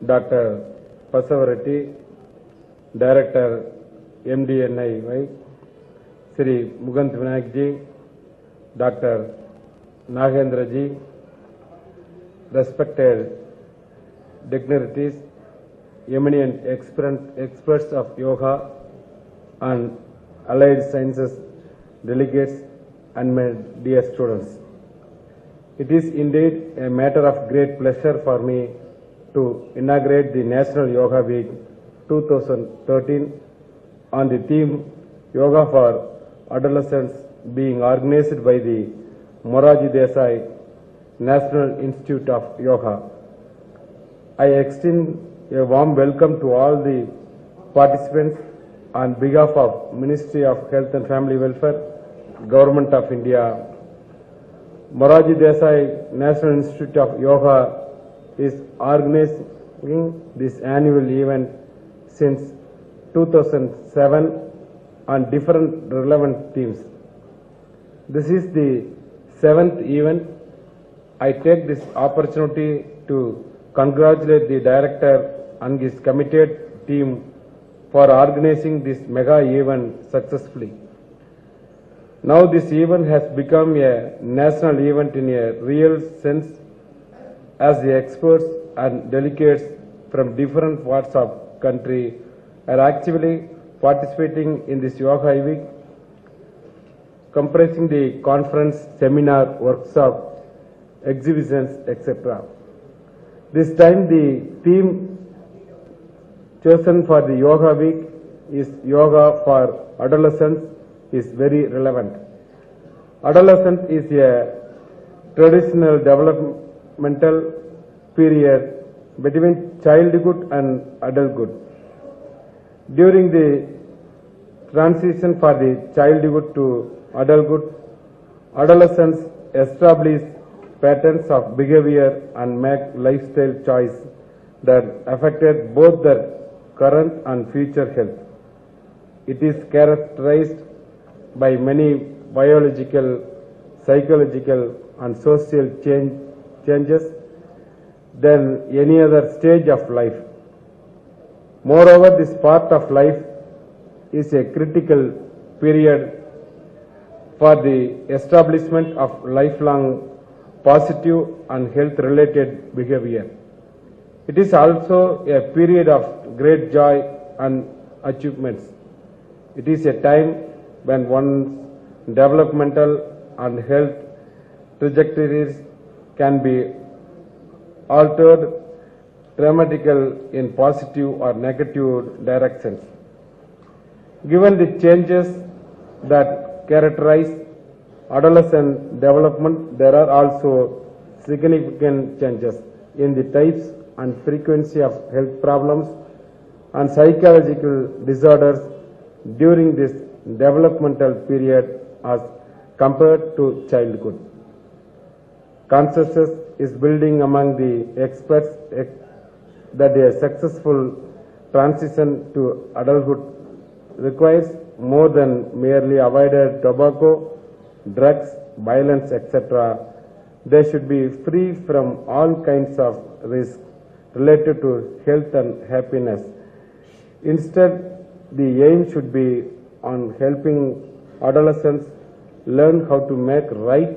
Dr. Pasavarati, Director MDNIY, Sri Mugant Vinayak ji, Dr. Nagendra ji, respected dignitaries, eminent experts of yoga and allied sciences delegates, and my dear students. It is indeed a matter of great pleasure for me to inaugurate the National Yoga Week 2013 on the theme Yoga for Adolescents, being organized by the Morarji Desai National Institute of Yoga. I extend a warm welcome to all the participants on behalf of Ministry of Health and Family Welfare, Government of India. Morarji Desai National Institute of Yoga is organizing this annual event since 2007 on different relevant themes. This is the 7th event. I take this opportunity to congratulate the director and his committed team for organizing this mega event successfully. Now this event has become a national event in a real sense, as the experts and delegates from different parts of country are actively participating in this Yoga Week, comprising the conference, seminar, workshop, exhibitions, etc. This time the theme chosen for the Yoga Week is Yoga for Adolescents is very relevant. Adolescence is a traditional developmental period between childhood and adulthood. During the transition for the childhood to adulthood, adolescents establish patterns of behavior and make lifestyle choice that affected both their current and future health. It is characterized by many biological, psychological and social changes than any other stage of life. Moreover, this part of life is a critical period for the establishment of lifelong positive and health-related behavior. It is also a period of great joy and achievements. It is a time when one's developmental and health trajectories can be altered dramatically in positive or negative directions. Given the changes that characterize adolescent development, there are also significant changes in the types and frequency of health problems and psychological disorders during this developmental period as compared to childhood. Consensus is building among the experts that a successful transition to adulthood requires more than merely avoided tobacco, drugs, violence, etc. They should be free from all kinds of risks related to health and happiness. Instead, the aim should be on helping adolescents learn how to make right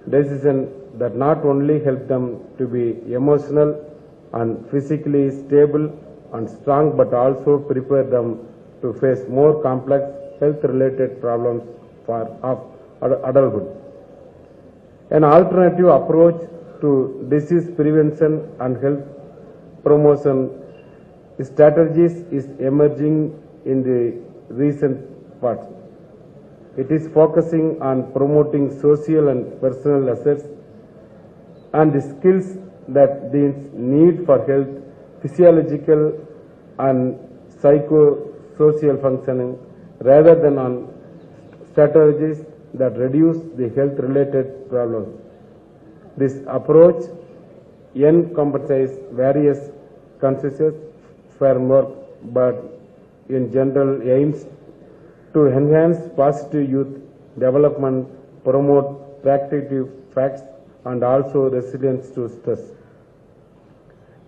decisions that not only help them to be emotional and physically stable and strong, but also prepare them to face more complex health-related problems of adulthood. An alternative approach to disease prevention and health promotion strategies is emerging in the recent past. It is focusing on promoting social and personal assets and the skills that the need for health, physiological and psychosocial functioning, rather than on strategies that reduce the health-related problems. This approach encompasses various consensus framework, but in general aims to enhance positive youth development, promote practical facts, and also resilience to stress.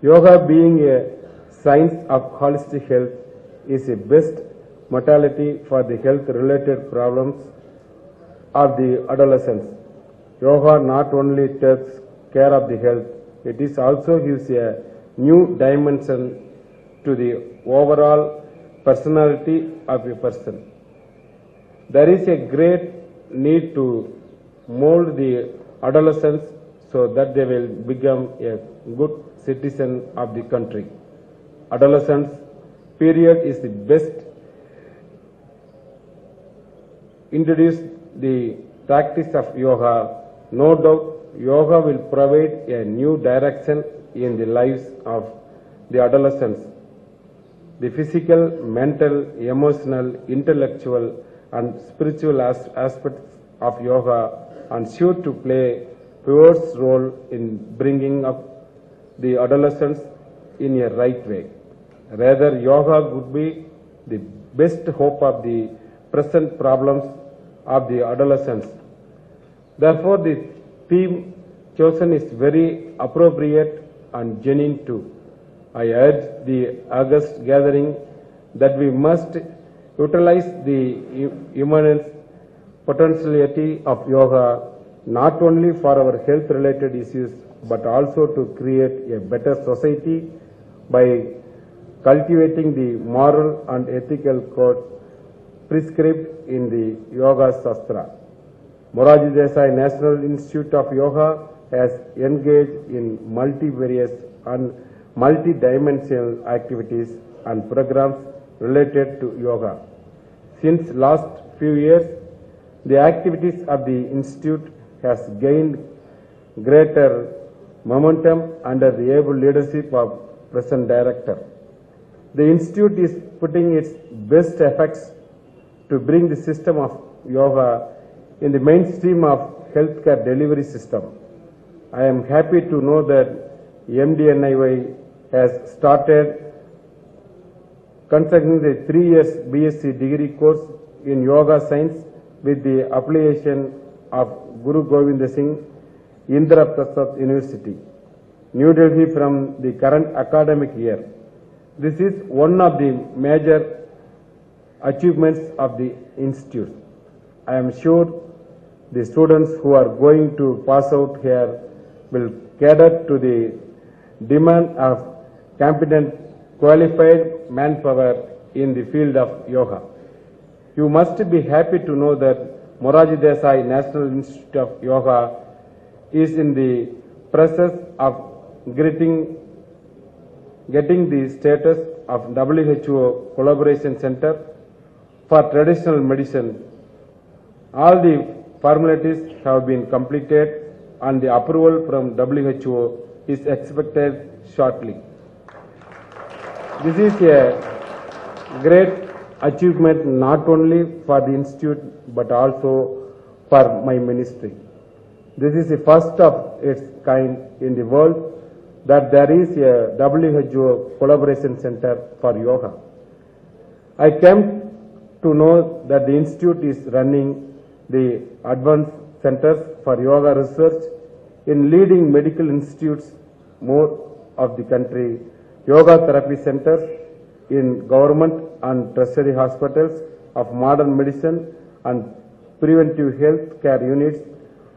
Yoga, being a science of holistic health, is a best modality for the health-related problems of the adolescents. Yoga not only takes care of the health, it is also gives a new dimension to the overall personality of a person. There is a great need to mold the adolescents so that they will become a good citizen of the country. Adolescence period is the best introduce the practice of yoga. No doubt, yoga will provide a new direction in the lives of the adolescents. The physical, mental, emotional, intellectual, and spiritual aspects of yoga are sure to play pivotal role in bringing up the adolescents in a right way. Rather, yoga would be the best hope of the present problems of the adolescents. Therefore, the theme chosen is very appropriate and genuine too. I urge the August gathering that we must utilize the immense potentiality of yoga not only for our health-related issues but also to create a better society by cultivating the moral and ethical code prescribed in the Yoga Shastra. Moraji Desai National Institute of Yoga has engaged in multivarious and multi-dimensional activities and programs related to yoga. Since last few years, the activities of the institute has gained greater momentum under the able leadership of present director. The institute is putting its best efforts to bring the system of yoga in the mainstream of healthcare delivery system. I am happy to know that MDNIY has started conducting the 3 years BSc degree course in yoga science with the affiliation of Guru Govind Singh, Indra Prasad University, New Delhi from the current academic year. This is one of the major achievements of the institute. I am sure the students who are going to pass out here will cater to the demand of competent, qualified manpower in the field of yoga. You must be happy to know that Moraji Desai National Institute of Yoga is in the process of getting the status of WHO Collaboration Center for Traditional Medicine. All the formalities have been completed and the approval from WHO is expected shortly. This is a great achievement not only for the institute but also for my ministry. This is the first of its kind in the world that there is a WHO Collaboration Center for Yoga. I came to know that the institute is running the advanced centers for yoga research in leading medical institutes more of the country, yoga therapy centers in government and tertiary hospitals of modern medicine and preventive health care units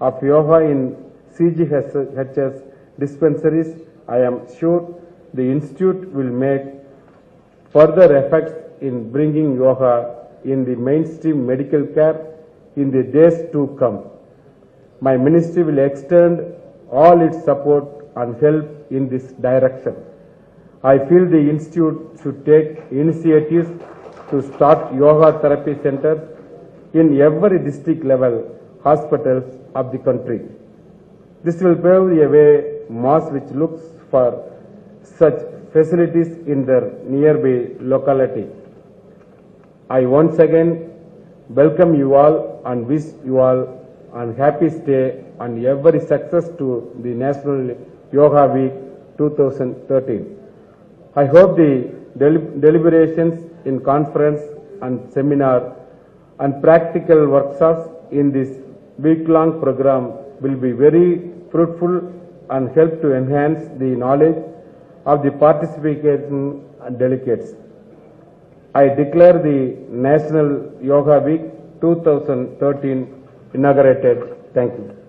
of yoga in CGHS dispensaries. I am sure the institute will make further efforts in bringing yoga in the mainstream medical care in the days to come. My ministry will extend all its support and help in this direction. I feel the institute should take initiatives to start yoga therapy centers in every district level hospitals of the country. This will pave a way mass which looks for such facilities in their nearby locality. I once again welcome you all and wish you all a happy stay and every success to the National Yoga Week 2013. I hope the deliberations in conference and seminar and practical workshops in this week-long program will be very fruitful and help to enhance the knowledge of the participating delegates. I declare the National Yoga Week 2013 inaugurated. Thank you.